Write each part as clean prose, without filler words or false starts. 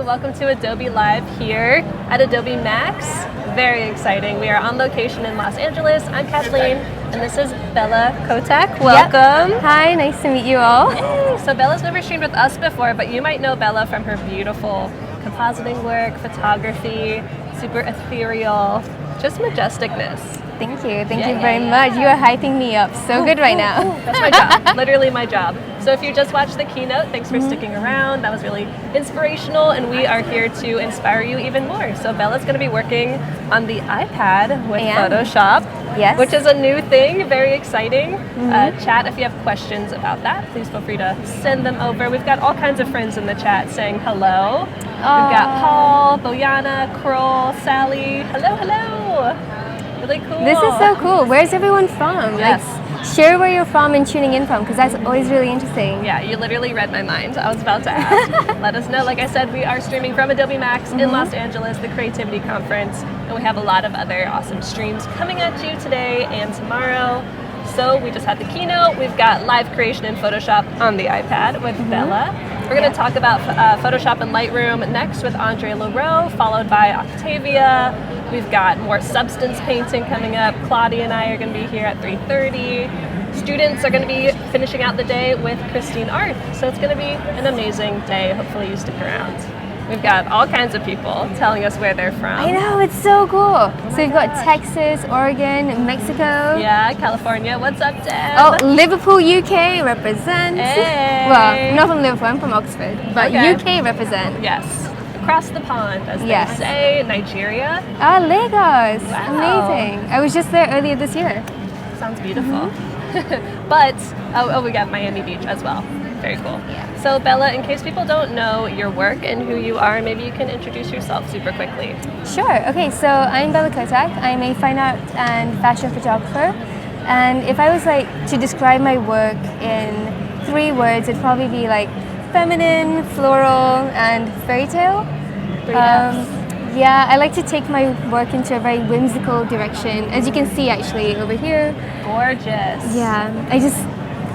welcome to Adobe Live here at Adobe MAX. Very exciting. We are on location in Los Angeles. I'm Kathleen, and this is Bella Kotak. Welcome. Yep. Hi, nice to meet you all. Yay. So Bella's never streamed with us before, but you might know Bella from her beautiful compositing work, photography, super ethereal, just majesticness. Thank you very much. You are hyping me up so good right now. That's my job, literally my job. So if you just watched the keynote, thanks for sticking around. That was really inspirational, and we are here to inspire you even more. So Bella's going to be working on the iPad with Photoshop, which is a new thing, very exciting. Chat if you have questions about that. Please feel free to send them over. We've got all kinds of friends in the chat saying hello. We've got Paul, Boyana, Kroll, Sally. Hello, hello. Really cool. This is so cool. Where's everyone from? Yes. Like, share where you're from and tuning in from, because that's always really interesting. Yeah, you literally read my mind. I was about to ask. Let us know. Like I said, we are streaming from Adobe MAX in Los Angeles, the Creativity Conference, and we have a lot of other awesome streams coming at you today and tomorrow. So we just had the keynote. We've got live creation in Photoshop on the iPad with Bella. We're going to talk about Photoshop and Lightroom next with Andre Leroux, followed by Octavia. We've got more substance painting coming up. Claudia and I are going to be here at 3:30. Students are going to be finishing out the day with Christine Arth. So it's going to be an amazing day. Hopefully you stick around. We've got all kinds of people telling us where they're from. I know, it's so cool. So we've got Texas, Oregon, Mexico. Yeah, California. What's up, Deb? Oh, Liverpool, UK represent. Hey. Well, not from Liverpool, I'm from Oxford, but UK represent. Yes. Across the pond, as they say. Nigeria. Ah, Lagos. Wow. Amazing. I was just there earlier this year. Sounds beautiful. But, we got Miami Beach as well. Very cool. Yeah. So Bella, in case people don't know your work and who you are, maybe you can introduce yourself super quickly. Sure. Okay, so I'm Bella Kotak. I'm a fine art and fashion photographer. And if I was to describe my work in 3 words, it'd probably be like feminine, floral, and fairy tale. Yeah, I like to take my work into a very whimsical direction, as you can see actually over here. Gorgeous. Yeah,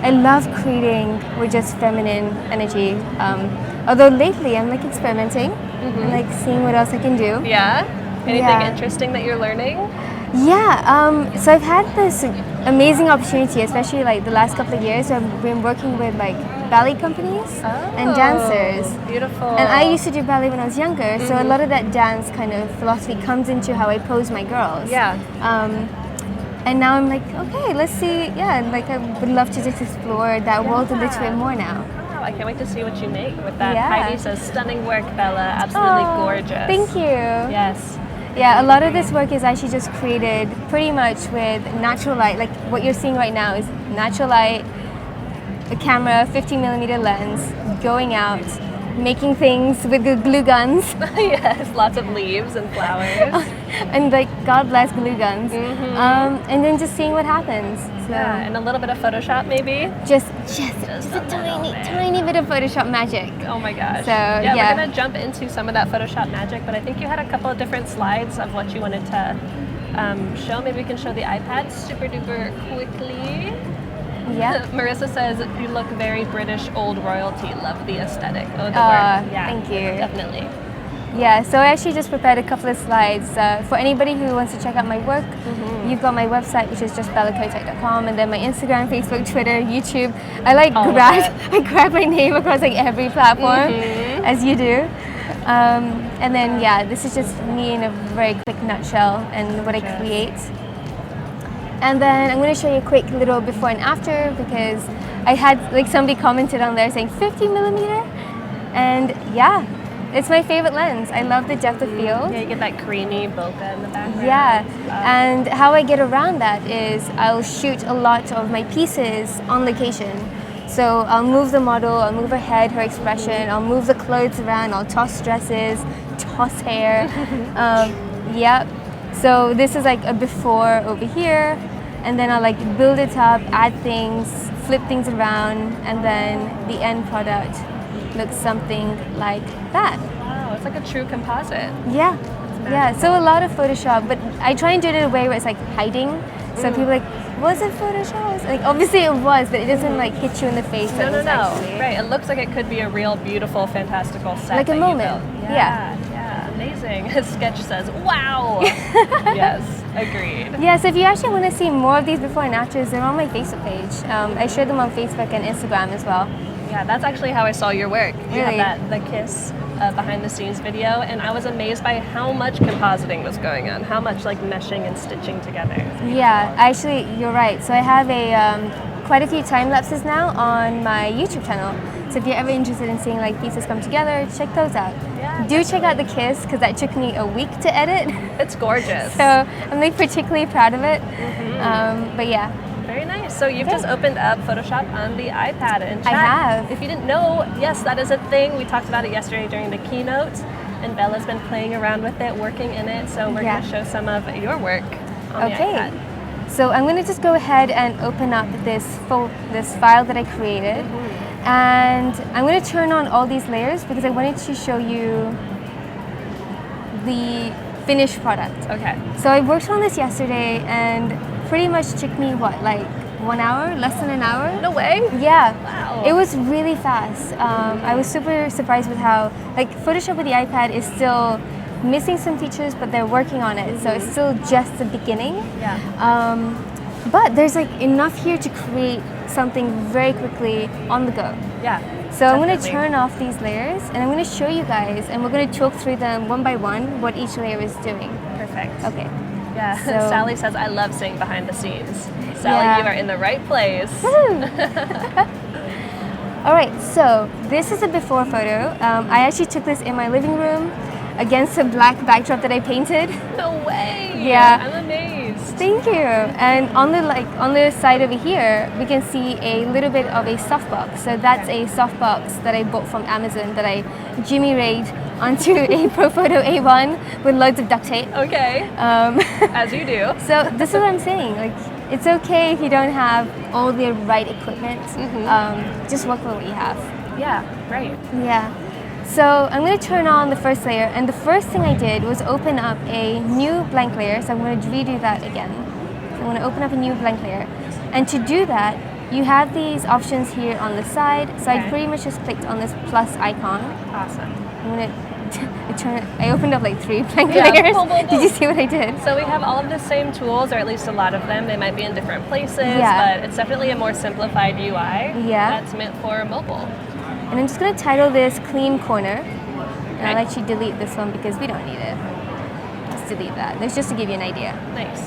I love creating with just feminine energy. Although lately I'm experimenting, and seeing what else I can do. Yeah? Anything interesting that you're learning? Yeah, so I've had this amazing opportunity, especially the last couple of years. I've been working with ballet companies and dancers. Beautiful. And I used to do ballet when I was younger, so a lot of that dance kind of philosophy comes into how I pose my girls. Yeah. And now I'm okay, let's see. Yeah, I would love to just explore that world a little bit more now. Wow, I can't wait to see what you make with that. Heidi says, stunning work, Bella. Absolutely gorgeous. Thank you. Yes. Yeah, a lot of this work is actually just created pretty much with natural light. Like what you're seeing right now is natural light, a camera, 50mm lens, going out, making things with the glue guns. Yes, lots of leaves and flowers. And God bless glue guns. And then just seeing what happens. So yeah, and a little bit of Photoshop maybe? Just a tiny bit of Photoshop magic. Oh my gosh. So yeah, we're going to jump into some of that Photoshop magic, but I think you had a couple of different slides of what you wanted to show. Maybe we can show the iPad super duper quickly. Yeah. Marissa says, you look very British old royalty. Love the aesthetic. Oh, the word. Yeah, thank you. Definitely. Yeah, so I actually just prepared a couple of slides. For anybody who wants to check out my work, you've got my website, which is just bellakotak.com, and then my Instagram, Facebook, Twitter, YouTube. I grab my name across every platform, as you do. And then, this is just me in a very quick nutshell and what I create. And then I'm going to show you a quick little before and after, because I had somebody commented on there saying 50mm, and it's my favorite lens. I love the depth of field. Yeah, you get that creamy bokeh in the background. Yeah, and how I get around that is I'll shoot a lot of my pieces on location. So I'll move the model, I'll move her head, her expression, I'll move the clothes around, I'll toss dresses, toss hair. So this is a before over here, and then I'll build it up, add things, flip things around, and then the end product looks something like that. Wow, it's like a true composite. Yeah, so a lot of Photoshop, but I try and do it in a way where it's hiding So people are like, was it Photoshop? Like, obviously it was, but it doesn't like hit you in the face. No, that no, was no. actually- Right, it looks like it could be a real beautiful, fantastical set. Like a that you moment. built. Yeah. Yeah, amazing. His sketch says, wow. Yes, agreed. Yeah, so if you actually want to see more of these before and afters, they're on my Facebook page. I share them on Facebook and Instagram as well. Yeah, that's actually how I saw your work. You Really? had the Kiss behind the scenes video, and I was amazed by how much compositing was going on, how much like meshing and stitching together. Yeah, actually, you're right. So I have quite a few time lapses now on my YouTube channel. So if you're ever interested in seeing like pieces come together, check those out. Yeah, Do check out the Kiss because that took me a week to edit. It's gorgeous. So I'm like particularly proud of it. But yeah. Very nice. So you've just opened up Photoshop on the iPad and chat. I have. If you didn't know, yes, that is a thing. We talked about it yesterday during the keynote, and Bella's been playing around with it, working in it. So we're going to show some of your work on the iPad. So I'm going to just go ahead and open up this file that I created, and I'm going to turn on all these layers because I wanted to show you the finished product. Okay. So I worked on this yesterday and pretty much took me like 1 hour, less than an hour. No way. Yeah. Wow. It was really fast. I was super surprised with how like Photoshop with the iPad is still missing some features, but they're working on it. So it's still just the beginning. Yeah. But there's like enough here to create something very quickly on the go. Yeah. So I'm going to turn off these layers and I'm going to show you guys, and we're going to talk through them one by one what each layer is doing. Perfect. Okay. Yeah. So, Sally says, I love seeing behind the scenes. Sally, Yeah. you are in the right place. All right, so this is a before photo. I actually took this in my living room against a black backdrop that I painted. No way. Yeah. I'm amazed. Thank you. And on the side over here, we can see a little bit of a softbox. So that's a softbox that I bought from Amazon that I Jimmy Rayed onto a Profoto A1 with loads of duct tape. Okay. As you do. So this is what I'm saying. Like, it's okay if you don't have all the right equipment. Just work with what you have. Yeah. Right. Yeah. So I'm going to turn on the first layer, and the first thing I did was open up a new blank layer. So I'm going to redo that again. So I'm going to open up a new blank layer. And to do that, you have these options here on the side. So I pretty much just clicked on this plus icon. Awesome. I'm going to I opened up like 3 blank layers. Boom, boom, boom. Did you see what I did? So we have all of the same tools, or at least a lot of them. They might be in different places, but it's definitely a more simplified UI that's meant for mobile. And I'm just going to title this Clean Corner. And I'll actually delete this one because we don't need it. Let's delete that. That's just to give you an idea. Nice.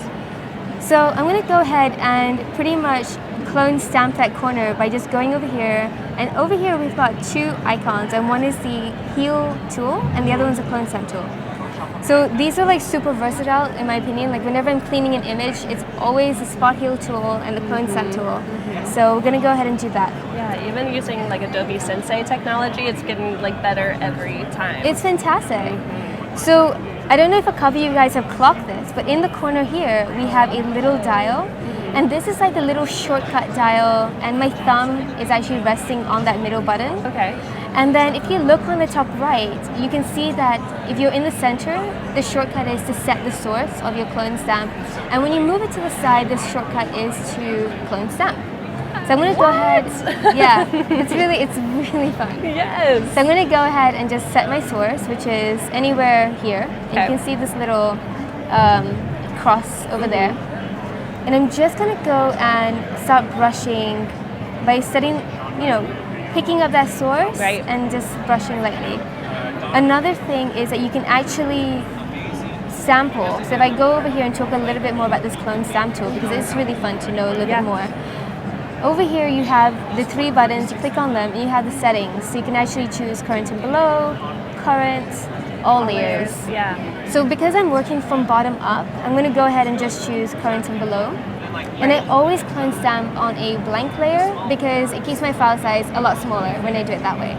So I'm going to go ahead and pretty much clone stamp that corner by just going over here. And over here we've got 2 icons, and one is the heal tool and the other one's a clone stamp tool. So these are like super versatile in my opinion. Like whenever I'm cleaning an image, it's always the spot heal tool and the clone stamp tool. So we're going to go ahead and do that. Yeah, even using like Adobe Sensei technology, it's getting like better every time. It's fantastic. So I don't know if a couple of you guys have clocked this, but in the corner here we have a little dial, and this is like a little shortcut dial, and my thumb is actually resting on that middle button. Okay. And then if you look on the top right, you can see that if you're in the center, the shortcut is to set the source of your clone stamp. And when you move it to the side, the shortcut is to clone stamp. So I'm going to go ahead, it's really fun. Yes. So I'm going to go ahead and just set my source, which is anywhere here. And you can see this little cross over there. And I'm just going to go and start brushing by setting, picking up that source and just brushing lightly. Another thing is that you can actually sample. So if I go over here and talk a little bit more about this clone stamp tool, because it's really fun to know a little bit more. Over here you have the 3 buttons, you click on them and you have the settings. So you can actually choose current and below, current, all layers. Yeah. So because I'm working from bottom up, I'm going to go ahead and just choose current and below. And I always clone stamp on a blank layer because it keeps my file size a lot smaller when I do it that way.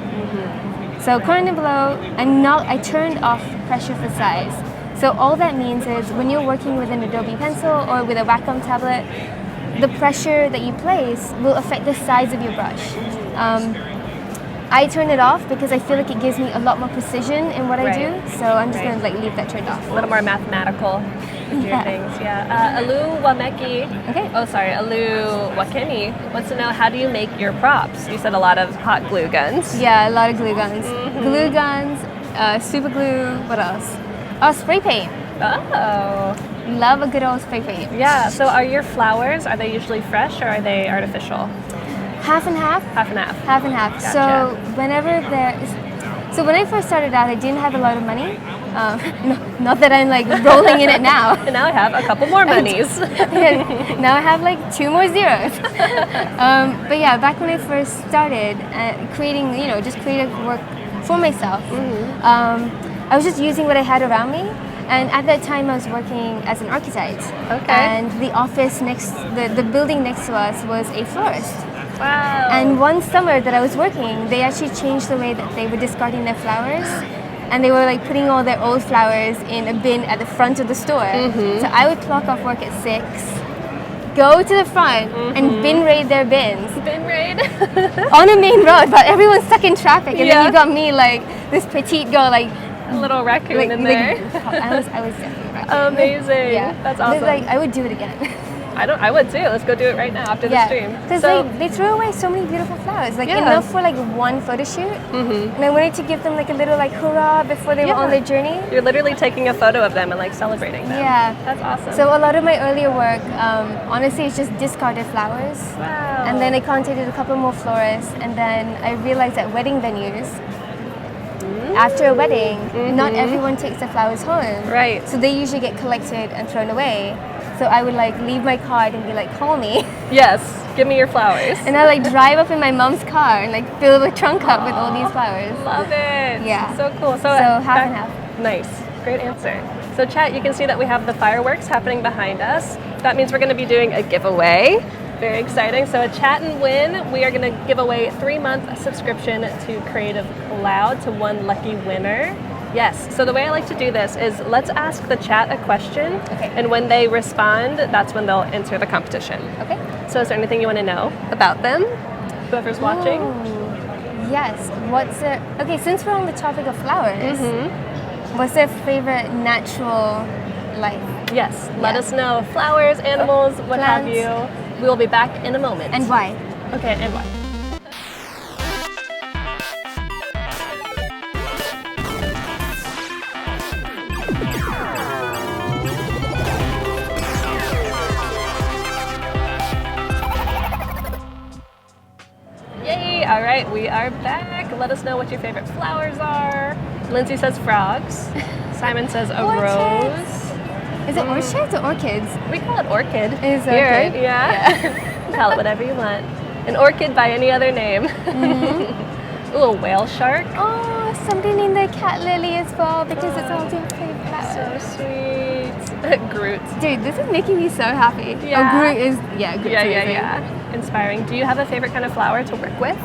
So current and below, I turned off pressure for size. So all that means is when you're working with an Adobe Pencil or with a Wacom tablet, the pressure that you place will affect the size of your brush. I turn it off because I feel like it gives me a lot more precision in what I do. So I'm just going to leave that turned off. A little more mathematical. your Yeah. things. Yeah. Alu Wameki. Okay. Oh, sorry. Alu Wakemi wants to know, how do you make your props? You said a lot of hot glue guns. Yeah, a lot of glue guns. Glue guns, super glue, what else? Oh, spray paint. Oh. Love a good old spray paint. Yeah. So are your flowers, are they usually fresh or are they artificial? Half and half. Half and half. Half and half. Gotcha. So whenever so when I first started out, I didn't have a lot of money. Not that I'm like rolling in it now. And now I have a couple more monies. Now I have like 2 more zeros. But yeah, back when I first started creating, just creative work for myself, I was just using what I had around me. And at that time, I was working as an architect. Okay. And the office the building next to us was a florist. Wow. And one summer that I was working, they actually changed the way that they were discarding their flowers. And they were like putting all their old flowers in a bin at the front of the store. So I would clock off work at 6, go to the front and bin raid their bins. Bin raid? On a main road, but everyone's stuck in traffic. And Yeah. then you got me like this petite girl like A little raccoon in there. I was definitely right. Amazing. Yeah. That's But, awesome. like I would do it again. I would too. Let's go do it right now after the stream. Because they threw away so many beautiful flowers, like Yeah. enough for like one photo shoot. And I wanted to give them like a little like hurrah before they were on their journey. You're literally taking a photo of them and like celebrating them. Yeah. That's awesome. So a lot of my earlier work, honestly, is just discarded flowers. Wow. And then I contacted a couple more florists, and then I realized that wedding venues, after a wedding, not everyone takes their flowers home. Right. So they usually get collected and thrown away. So I would like leave my card and be like, call me. Yes, give me your flowers. And I like drive up in my mom's car and like fill the trunk up with all these flowers. Love it. Yeah. So cool. So half and half. Nice. Great answer. So chat, you can see that we have the fireworks happening behind us. That means we're going to be doing a giveaway. Very exciting. So a chat and win, we are going to give away 3-month subscription to Creative Cloud to one lucky winner. Yes, so the way I like to do this is let's ask the chat a question, and when they respond, that's when they'll enter the competition. Okay. So is there anything you want to know about them? Whoever's watching? Ooh, yes. Okay, since we're on the topic of flowers, what's their favorite natural life? Yes, let us know. Flowers, animals, what have plants. you. We will be back in a moment. And why? Okay, and why? Yay! All right, we are back. Let us know what your favorite flowers are. Lindsay says frogs. Simon says a Orchids. rose. Is it orchids or orchids? We call it orchid. Is it here, orchid? yeah. Call it whatever you want. An orchid by any other name. Ooh, a whale shark. Oh, somebody named their cat Lily as well because it's all different flowers. So sweet. Groot. Dude, this is making me so happy. Yeah. Oh, Groot is, Groot's Yeah, amazing. yeah. Inspiring. Do you have a favorite kind of flower to work with?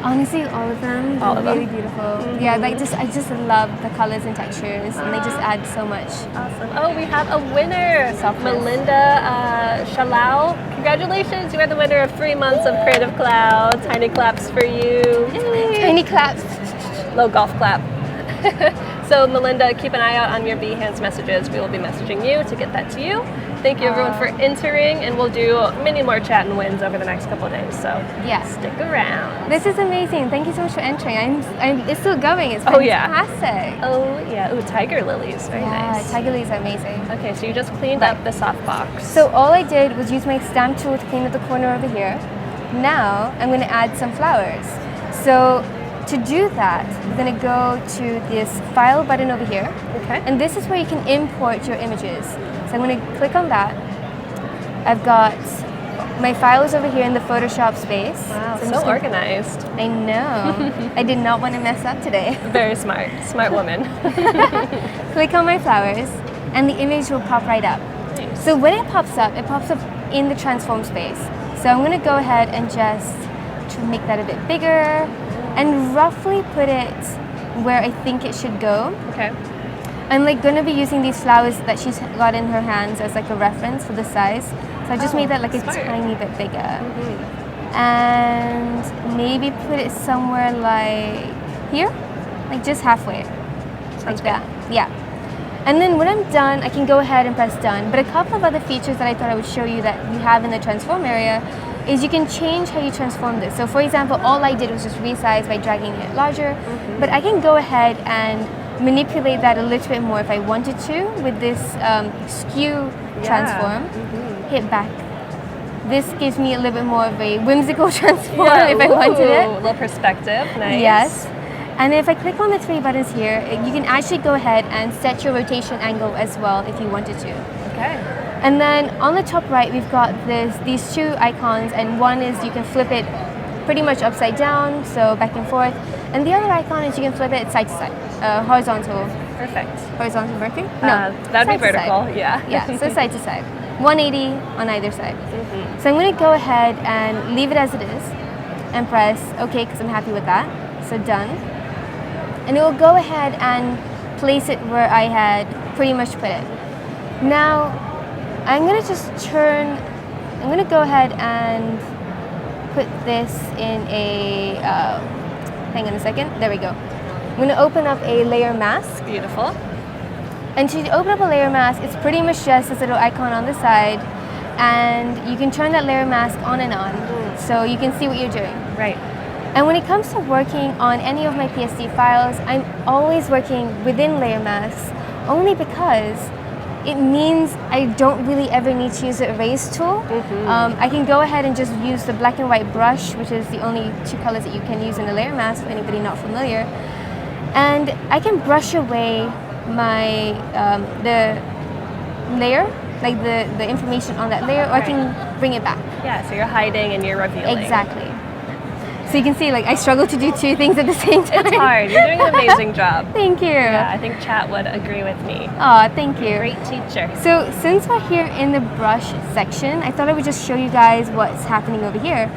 Honestly, all of them. All They're of them? really beautiful. Yeah, I just love the colors and textures, and they just add so much. Awesome. Oh, we have a winner. Softness. Melinda Shalau. Congratulations, you are the winner of 3 months of Creative Cloud. Tiny claps for you. Yay. Tiny claps. Low golf clap. So Melinda, keep an eye out on your Behance messages. We will be messaging you to get that to you. Thank you everyone for entering, and we'll do many more chat and wins over the next couple of days. So Yeah. stick around. This is amazing. Thank you so much for entering. It's still going. It's Oh, yeah. fantastic. Oh yeah. Ooh, tiger lilies. Very Yeah, nice. tiger lilies are amazing. Okay, so you just cleaned up the softbox. So all I did was use my stamp tool to clean up the corner over here. Now I'm going to add some flowers. So to do that, I'm going to go to this file button over here. Okay. And this is where you can import your images. So I'm going to click on that. I've got my files over here in the Photoshop space. Wow, I'm so just gonna- organized. I know. I did not want to mess up today. Very smart. Smart woman. Click on my flowers, and the image will pop right up. Nice. So when it pops up in the transform space. So I'm going to go ahead and just make that a bit bigger and roughly put it where I think it should go. Okay. I'm like going to be using these flowers that she's got in her hands as like a reference for the size. So I just made that like a smart. tiny bit bigger. And maybe put it somewhere like here, like just halfway. Sounds like good. that. Yeah. And then when I'm done, I can go ahead and press done. But a couple of other features that I thought I would show you that you have in the transform area is you can change how you transform this. So for example, all I did was just resize by dragging it larger, but I can go ahead and manipulate that a little bit more if I wanted to with this skew transform. Hit back. This gives me a little bit more of a whimsical transform if I wanted it. A little perspective, nice. Yes. And if I click on the three buttons here, you can actually go ahead and set your rotation angle as well if you wanted to. Okay. And then on the top right, we've got these two icons, and one is you can flip it pretty much upside down, so back and forth. And the other icon is you can flip it side to side, horizontal. Perfect. Horizontal Mercury? No, that'd be side to vertical, side. yeah. Yeah, so side to side. 180 on either side. So I'm going to go ahead and leave it as it is and press OK because I'm happy with that. So done. And it will go ahead and place it where I had pretty much put it. Now, I'm going to just I'm going to go ahead and put this in a, hang on a second, there we go. I'm going to open up a layer mask. Beautiful. And to open up a layer mask, it's pretty much just this little icon on the side, and you can turn that layer mask on and on, so you can see what you're doing. Right. And when it comes to working on any of my PSD files, I'm always working within layer masks, only because it means I don't really ever need to use the erase tool. I can go ahead and just use the black and white brush, which is the only two colors that you can use in a layer mask for anybody not familiar. And I can brush away my the layer, like the information on that layer, or I can bring it back. Yeah, so you're hiding and you're revealing. Exactly. So you can see, like, I struggle to do two things at the same time. It's hard. You're doing an amazing job. Thank you. Yeah, I think chat would agree with me. Oh, thank you. Great teacher. So since we're here in the brush section, I thought I would just show you guys what's happening over here.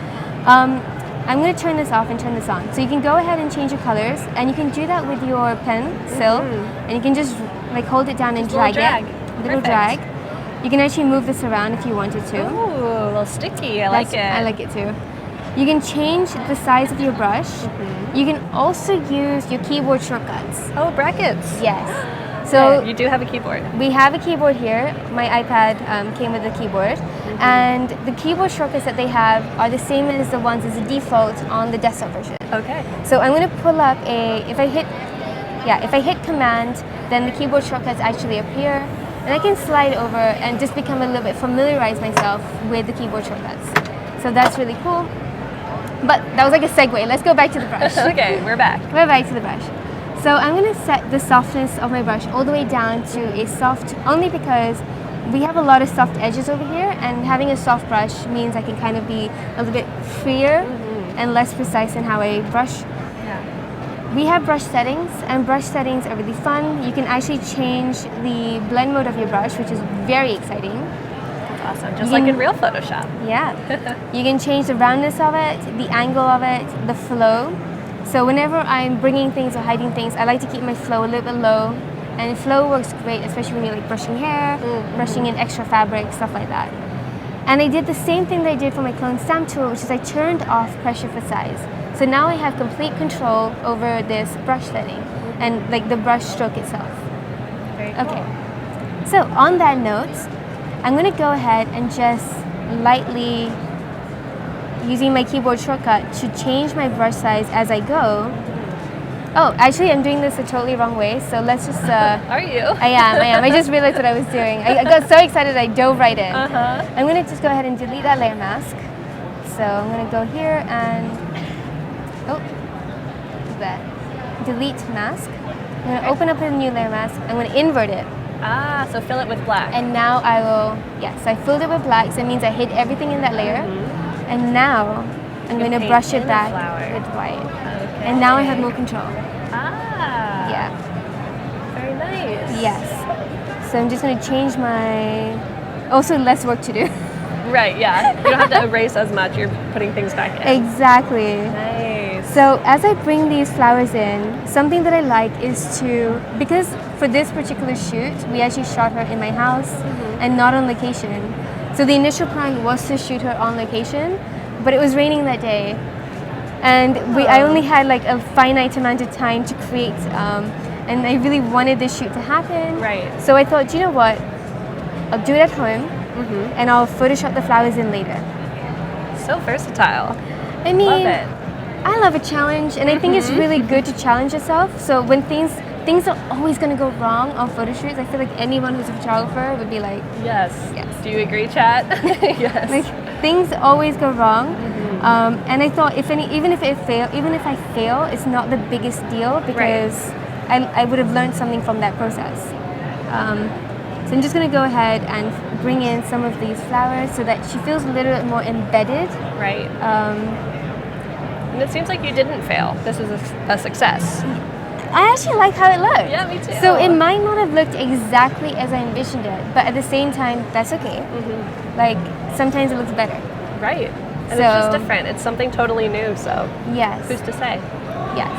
I'm going to turn this off and turn this on. So you can go ahead and change your colors, and you can do that with your pencil, and you can just like hold it down and drag it. Little drag. You can actually move this around if you wanted to. Ooh, a little sticky. I like it. I like it too. You can change the size of your brush. You can also use your keyboard shortcuts. Oh, brackets. Yes. So you do have a keyboard. we have a keyboard here. My iPad came with a keyboard, and the keyboard shortcuts that they have are the same as the ones as the default on the desktop version. Okay. So I'm going to pull up if I hit Command, then the keyboard shortcuts actually appear, and I can slide over and just become a little bit familiarize myself with the keyboard shortcuts. So that's really cool. But that was like a segue. Let's go back to the brush. Okay, we're back. We're back to the brush. So I'm going to set the softness of my brush all the way down to a soft, only because we have a lot of soft edges over here, and having a soft brush means I can kind of be a little bit freer and less precise in how I brush. Yeah. We have brush settings, and brush settings are really fun. You can actually change the blend mode of your brush, which is very exciting. Awesome, just like in real Photoshop. Yeah. You can change the roundness of it, the angle of it, the flow. So whenever I'm bringing things or hiding things, I like to keep my flow a little bit low. And flow works great, especially when you're like brushing hair, brushing in extra fabric, stuff like that. And I did the same thing that I did for my clone stamp tool, which is I turned off pressure for size. So now I have complete control over this brush setting and like the brush stroke itself. Very cool. Okay. So on that note, I'm going to go ahead and just lightly, using my keyboard shortcut, to change my brush size as I go. Oh, actually, I'm doing this a totally wrong way, so let's just... Are you? I am. I just realized what I was doing. I got so excited I dove right in. I'm going to just go ahead and delete that layer mask. So I'm going to go here and... Oh, that. Delete mask. I'm going to open up a new layer mask. I'm going to invert it. Ah, so fill it with black. And now I will, yes, I filled it with black, so it means I hid everything in that layer. And now I'm going to brush it back with white. Okay. And now I have more control. Ah. Yeah. Very nice. Yes. So I'm just going to change my, also less work to do. Right, yeah. You don't have to erase as much, you're putting things back in. Exactly. Nice. So as I bring these flowers in, something that I like is to, because for this particular shoot, we actually shot her in my house and not on location. So the initial plan was to shoot her on location, but it was raining that day. And I only had like a finite amount of time to create and I really wanted this shoot to happen. Right. So I thought, you know what? I'll do it at home, and I'll Photoshop the flowers in later. So versatile. I mean, Love it. I love a challenge, and I think it's really good to challenge yourself. So when things are always going to go wrong on photo shoots, I feel like anyone who's a photographer would be like, Yes. Yes. Do you agree, chat? Yes. like things always go wrong. And I thought, even if I fail, it's not the biggest deal because I would have learned something from that process. So I'm just going to go ahead and bring in some of these flowers so that she feels a little bit more embedded. Right. And it seems like you didn't fail. This is a success. I actually like how it looked. Yeah, me too. So it might not have looked exactly as I envisioned it, but at the same time, that's okay. Like, sometimes it looks better. Right. And it's So- just different. It's something totally new, so Yes. who's to say? Yes.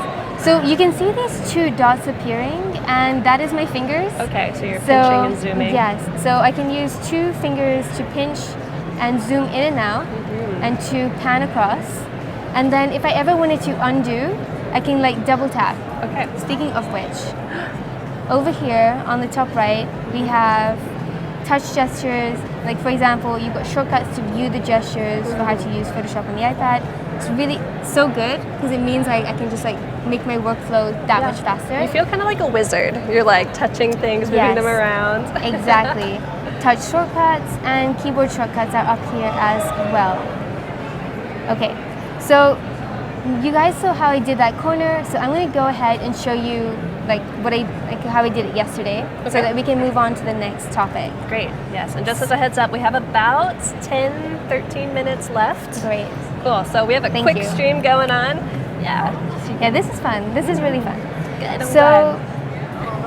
So you can see these 2 dots appearing, and that is my fingers. Okay, so you're So, pinching and zooming. Yes. So I can use 2 fingers to pinch and zoom in and out, and to pan across. And then if I ever wanted to undo, I can like double tap. Okay. Speaking of which, over here on the top right, we have touch gestures. Like for example, you've got shortcuts to view the gestures for how to use Photoshop on the iPad. It's really so good because it means like I can just like make my workflow that much faster. You feel kind of like a wizard. You're like touching things, moving them Yes. around. Exactly. Touch shortcuts and keyboard shortcuts are up here as well. Okay, so you guys saw how I did that corner, so I'm going to go ahead and show you like how I did it yesterday, so Okay. that we can move on to the next topic. Great. Yes. And just as a heads up, we have about 10-13 minutes left. Great. Cool. So we have a Thank quick you. stream going on. Yeah. Yeah, this is fun. This is really fun. Good. I'm So glad.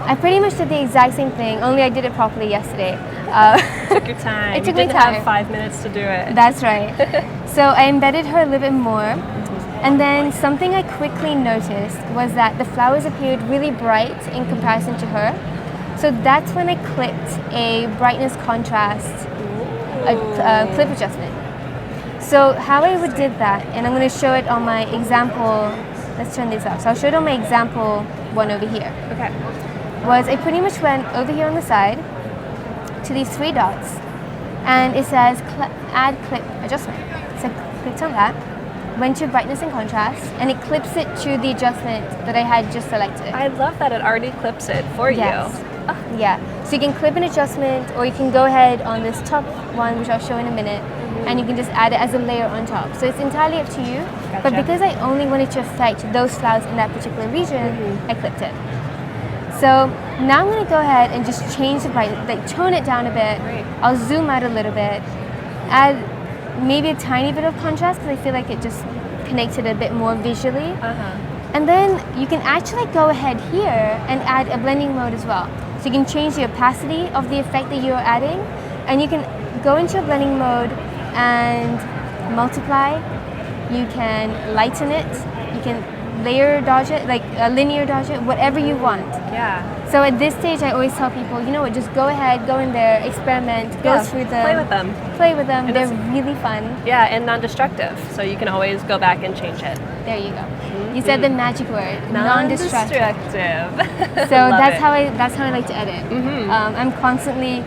I pretty much did the exact same thing, only I did it properly yesterday. Took your time. It took you me didn't have time. 5 minutes to do it. That's right. So I embedded her a little bit more. And then something I quickly noticed was that the flowers appeared really bright in comparison to her. So that's when I clipped a brightness contrast clip adjustment. So how I would did that, and I'm going to show it on my example. Let's turn this up. So I'll show it on my example one over here. Okay. Was I pretty much went over here on the side to these 3 dots, and it says add clip adjustment. So I clicked on that, went to brightness and contrast, and it clips it to the adjustment that I had just selected. I love that it already clips it for Yes. you. Yeah, so you can clip an adjustment, or you can go ahead on this top one, which I'll show in a minute, and you can just add it as a layer on top. So it's entirely up to you, but Gotcha. because I only wanted to affect those flowers in that particular region, I clipped it. So now I'm going to go ahead and just change the brightness, like tone it down a bit. Great. I'll zoom out a little bit, add maybe a tiny bit of contrast because I feel like it just connects it a bit more visually. And then you can actually go ahead here and add a blending mode as well. So you can change the opacity of the effect that you're adding, and you can go into a blending mode and multiply. You can lighten it. You can layer dodge it, like linear dodge it, whatever you want. Yeah. So at this stage, I always tell people, you know what, just go ahead, go in there, experiment, go through them. Play with them. Play with them. And They're it's- really fun. Yeah, and non-destructive. So you can always go back and change it. There you go. You said the magic word, non-destructive. Non-destructive. So Love that's it. how I like to edit. I'm constantly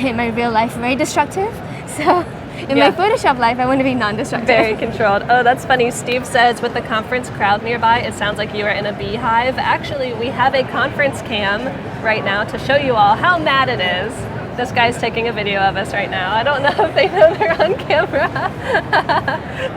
in my real life very destructive. So in Yeah. my Photoshop life, I want to be non-destructive. Very controlled. Oh, that's funny. Steve says, with the conference crowd nearby, it sounds like you are in a beehive. Actually, we have a conference cam right now to show you all how mad it is. This guy's taking a video of us right now. I don't know if they know they're on camera.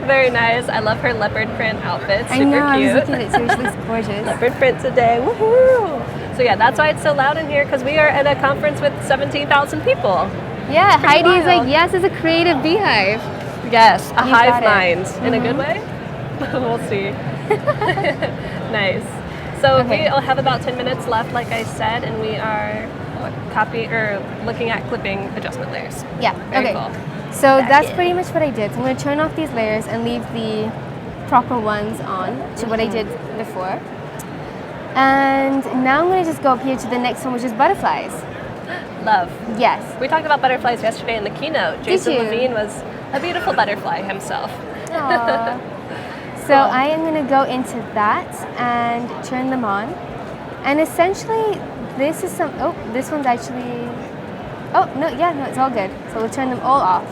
Very nice. I love her leopard print outfit. Super I know, I was cute. looking at it, seriously, it's gorgeous. Leopard print today. Woohoo! So yeah, that's why it's so loud in here, because we are at a conference with 17,000 people. Yeah, Heidi is wild. like, yes, it's a creative beehive. Yes, a You hive got it. mind. In a good way? We'll see. Nice. So Okay. we'll have about 10 minutes left, like I said, and we are looking at clipping adjustment layers. Yeah, Very okay. cool. So Back that's in. pretty much what I did. So I'm going to turn off these layers and leave the proper ones on to what I did before. And now I'm going to just go up here to the next one, which is butterflies. Love. Yes. We talked about butterflies yesterday in the keynote. Jason you? Levine was a beautiful butterfly himself. Aw. So I am going to go into that and turn them on. And essentially, this is this one's actually, no, it's all good. So we'll turn them all off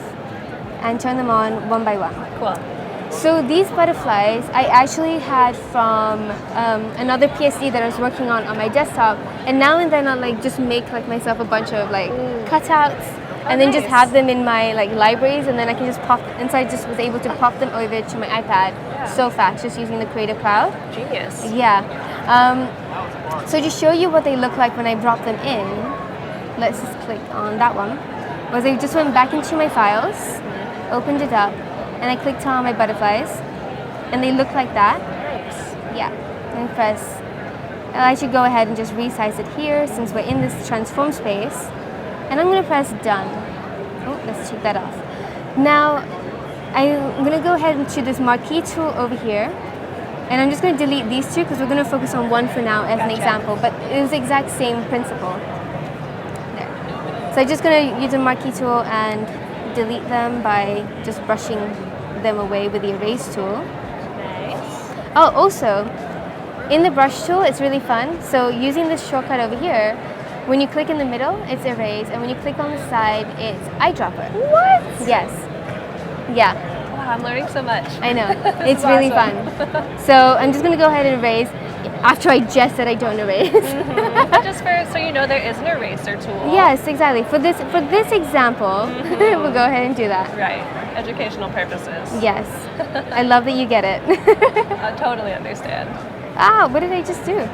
and turn them on one by one. Cool. So these butterflies I actually had from another PSD that I was working on my desktop, and now and then I'll like just make like myself a bunch of like cutouts, and then just have them in my like libraries, and then I can just pop. And so I just was able to pop them over to my iPad so fast, just using the Creative Cloud. Genius. Yeah. So to show you what they look like when I brought them in, let's just click on that one. Was I just went back into my files, opened it up, and I clicked on my butterflies, and they look like that. Nice. Yeah, and press. And I should go ahead and just resize it here since we're in this transform space. And I'm going to press done. Oh, let's take that off. Now, I'm going to go ahead into this marquee tool over here. And I'm just going to delete these two because we're going to focus on one for now as an example. But it was the exact same principle. There. So I'm just going to use the marquee tool and delete them by just brushing them away with the erase tool. Nice. Oh, also, in the brush tool, it's really fun. So using this shortcut over here, when you click in the middle, it's erase, and when you click on the side, it's eyedropper. What? Yes. Yeah. Wow, I'm learning so much. I know. It's really fun. So I'm just going to go ahead and erase after I just said I don't erase. Just so you know, there is an eraser tool. Yes, exactly. For this example, we'll go ahead and do that. Right. Educational purposes. Yes. I love that you get it. I totally understand. What did I just do?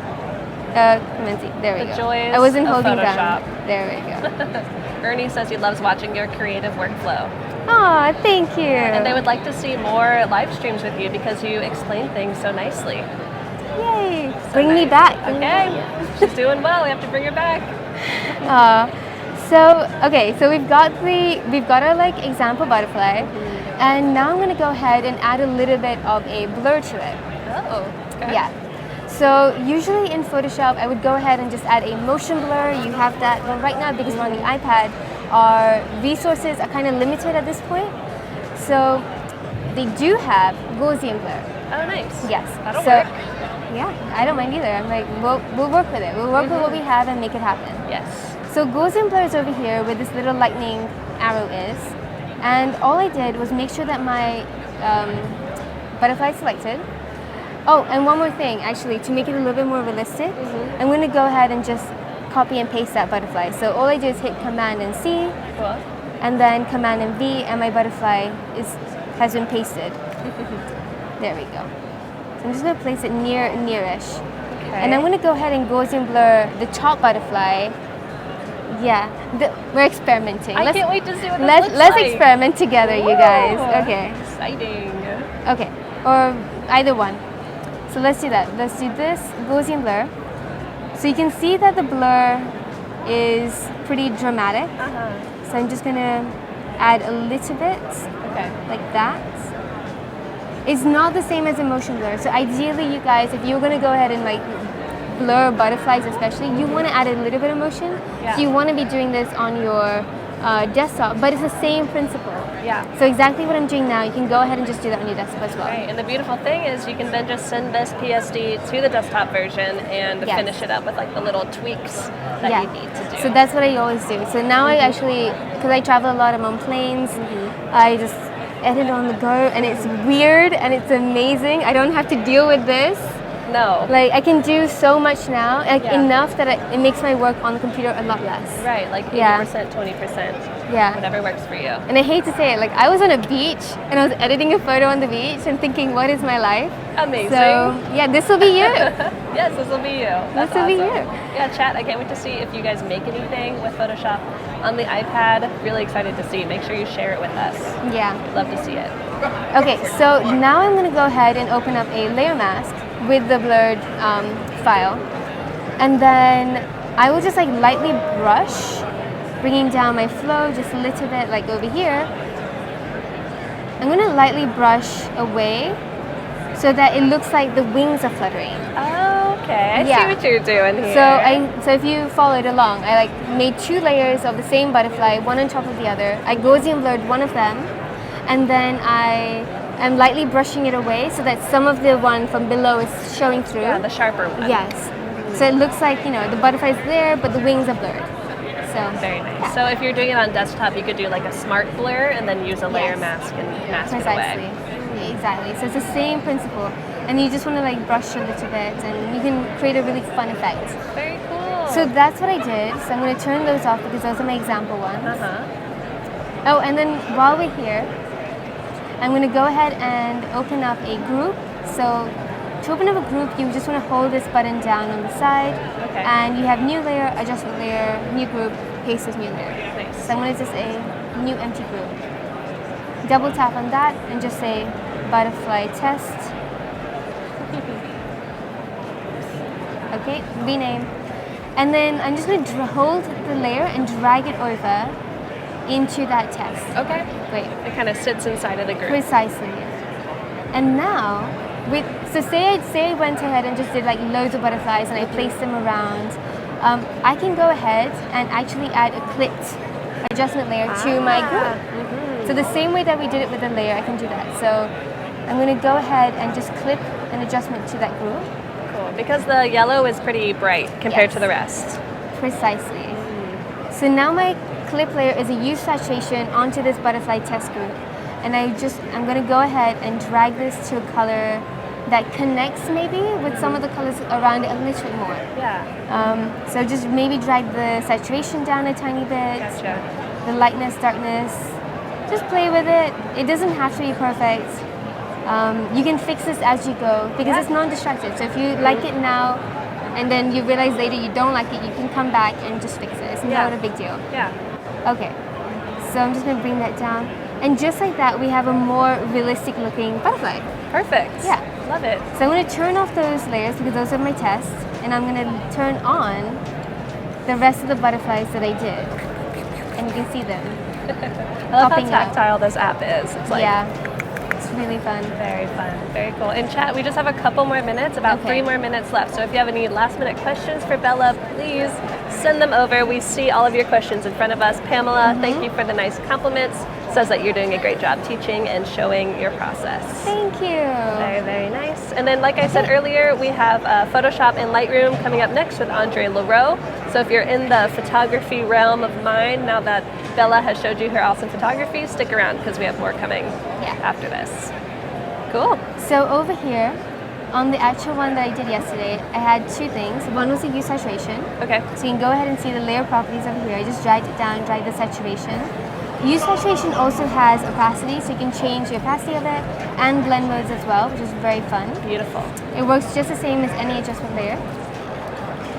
Commencing. There we go. The joys I wasn't of holding Photoshop. down. There we go. Ernie says he loves watching your creative workflow. Aw, thank you. And they would like to see more live streams with you because you explain things so nicely. Yay! Bring me back. Okay. She's doing well. We have to bring her back. So we've got our like example butterfly, and now I'm going to go ahead and add a little bit of a blur to it. Oh, okay. Yeah. So usually in Photoshop, I would go ahead and just add a motion blur. You have that. Well, right now, because we're on the iPad, our resources are kind of limited at this point. So they do have Gaussian blur. Oh, nice. Yes. That'll work. Yeah, I don't mind either. I'm like, we'll work with it. We'll work with what we have and make it happen. Yes. So Gaussian blur is over here where this little lightning arrow is. And all I did was make sure that my butterfly is selected. Oh, and one more thing, actually, to make it a little bit more realistic, I'm going to go ahead and just copy and paste that butterfly. So all I do is hit Command and C, and then Command and V, and my butterfly has been pasted. There we go. So I'm just going to place it nearish. Okay. And I'm going to go ahead and Gaussian blur the top butterfly. Yeah, we're experimenting. I can't wait to see what this looks let's like. experiment together, you guys. Okay. Exciting. Okay, or either one. So let's do that. Let's do this Gaussian blur. So you can see that the blur is pretty dramatic. So I'm just going to add a little bit, like that. It's not the same as a motion blur. So ideally, you guys, if you're going to go ahead and like blur butterflies especially, you want to add a little bit of motion. Yeah. So you want to be doing this on your desktop, but it's the same principle. Yeah. So exactly what I'm doing now, you can go ahead and just do that on your desktop as well. Right, and the beautiful thing is you can then just send this PSD to the desktop version and finish it up with like the little tweaks that you need to do. So that's what I always do. So now I actually, because I travel a lot, I'm on planes, I just edit on the go, and it's weird and it's amazing. I don't have to deal with this. No. Like I can do so much now, like enough that it makes my work on the computer a lot less. Right, like 80%, 20%. Yeah. Whatever works for you. And I hate to say it, like I was on a beach and I was editing a photo on the beach and thinking, what is my life? Amazing. So yeah, this will be you. Yes, this will be you. That's this will be awesome. you. Yeah, chat, I can't wait to see if you guys make anything with Photoshop on the iPad. Really excited to see. Make sure you share it with us. Yeah. Love to see it. Okay, so now I'm going to go ahead and open up a layer mask with the blurred file. And then I will just like lightly brush, bringing down my flow just a little bit like over here. I'm going to lightly brush away so that it looks like the wings are fluttering. Oh, okay. I see what you're doing here. So if you followed along, I like made 2 layers of the same butterfly, one on top of the other. I Gaussian blurred one of them, and then I am lightly brushing it away so that some of the one from below is showing through. Yeah, the sharper one. Yes. So it looks like, the butterfly's there, but the wings are blurred. So Very nice. So if you're doing it on desktop, you could do like a smart blur and then use a layer Yes. mask and mask it precisely. away. Exactly. So it's the same principle. And you just want to like brush a little bit and you can create a really fun effect. Very cool. So that's what I did. So I'm going to turn those off because those are my example ones. Oh, and then while we're here, I'm going to go ahead and open up a group. So to open up a group, you just want to hold this button down on the side. Okay. And you have new layer, adjustment layer, new group, paste this new layer. Nice. So I'm going to just say new empty group. Double tap on that and just say butterfly test. Okay, rename. And then I'm just going to hold the layer and drag it over into that test. Okay. Great. It kind of sits inside of the group. Precisely. And now, say I went ahead and just did like loads of butterflies and I placed them around. I can go ahead and actually add a clipped adjustment layer to my group. So the same way that we did it with the layer, I can do that. So I'm going to go ahead and just clip an adjustment to that group. Cool. Because the yellow is pretty bright compared Yes. to the rest. Precisely. So now my clip layer is a use saturation onto this butterfly test group. And I'm going to go ahead and drag this to a color that connects maybe with some of the colors around it a little bit more. Yeah. So just maybe drag the saturation down a tiny bit. Gotcha. The lightness, darkness. Just play with it. It doesn't have to be perfect. You can fix this as you go because it's non-destructive. So if you like it now and then you realize later you don't like it, you can come back and just fix it. It's not a big deal. Yeah. Okay, so I'm just going to bring that down. And just like that, we have a more realistic looking butterfly. Perfect. Yeah. Love it. So I'm going to turn off those layers because those are my tests. And I'm going to turn on the rest of the butterflies that I did. And you can see them. I love how popping up. tactile this app is. It's like It's really fun. very fun. Very cool. In chat, we just have a couple more minutes, about 3 more minutes left. So if you have any last minute questions for Bella, please send them over. We see all of your questions in front of us. Pamela, thank you for the nice compliments. Says that you're doing a great job teaching and showing your process. Thank you. Very, very nice. And then, like I said earlier, we have Photoshop and Lightroom coming up next with Andre Leroux. So if you're in the photography realm of mind, now that Bella has showed you her awesome photography, stick around because we have more coming after this. Cool. So over here, on the actual one that I did yesterday, I had 2 things. One was the hue saturation. Okay. So you can go ahead and see the layer properties over here. I just dragged it down, dragged the saturation. Hue saturation also has opacity, so you can change the opacity of it, and blend modes as well, which is very fun. Beautiful. It works just the same as any adjustment layer.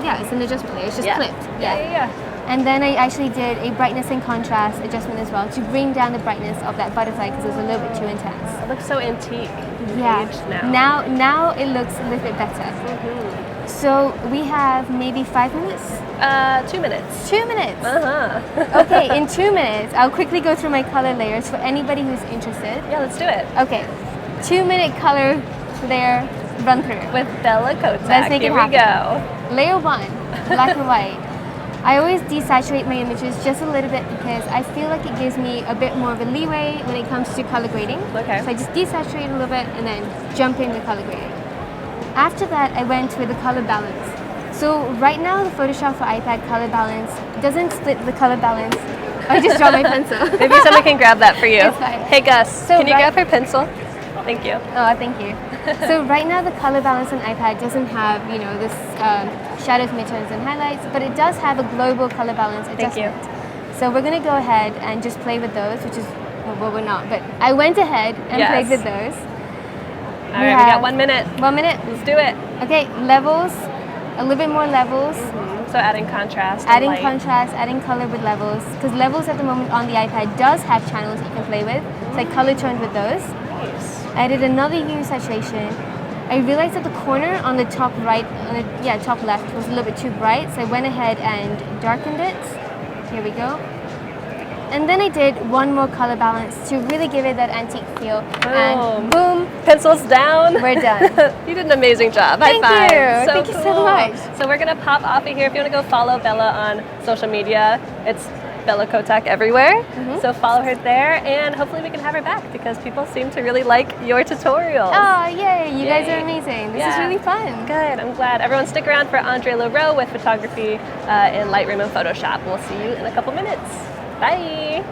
Yeah, it's an adjustment layer. It's just clipped. Yeah. And then I actually did a brightness and contrast adjustment as well to bring down the brightness of that butterfly because it was a little bit too intense. It looks so antique. Yeah. Aged now. Now it looks a little bit better. So we have maybe 5 minutes? 2 minutes. 2 minutes. Okay, in 2 minutes, I'll quickly go through my color layers for anybody who's interested. Yeah, let's do it. Okay, 2-minute color layer run through. With Bella Kotak. Let's make it happen. Here we go. Layer 1, black and white. I always desaturate my images just a little bit because I feel like it gives me a bit more of a leeway when it comes to color grading. Okay. So I just desaturate a little bit and then jump in with color grading. After that, I went with the color balance. So right now, the Photoshop for iPad color balance doesn't split the color balance. I just dropped my pencil. Maybe someone can grab that for you. It's fine. Hey Gus, So can you grab her pencil? Thank you. Oh, thank you. So right now the color balance on iPad doesn't have, this shadows, midtones, and highlights, but it does have a global color balance adjustment. Thank So we're going to go ahead and just play with those, which is, well, we're not, but I went ahead and played with those. All right, we got 1 minute. 1 minute. Let's do it. Okay, levels, a little bit more levels. So adding contrast. and Adding light. contrast, adding color with levels. Because levels at the moment on the iPad does have channels you can play with. So I color toned with those. Nice. I did another hue saturation. I realized that the corner on the top right, top left was a little bit too bright. So I went ahead and darkened it. Here we go. And then I did one more color balance to really give it that antique feel. Boom. And boom, Pencils down. we're done. You did an amazing job. Thank High five. you. So Thank you so cool. much. So we're going to pop off of here. If you want to go follow Bella on social media, it's Bella Kotak everywhere. So follow her there, and hopefully we can have her back because people seem to really like your tutorials. Oh, yay! You guys Yay. are amazing. This is Yeah. really fun. Good, I'm glad. Everyone stick around for Andre Leroux with photography in Lightroom and Photoshop. We'll see you in a couple minutes. Bye.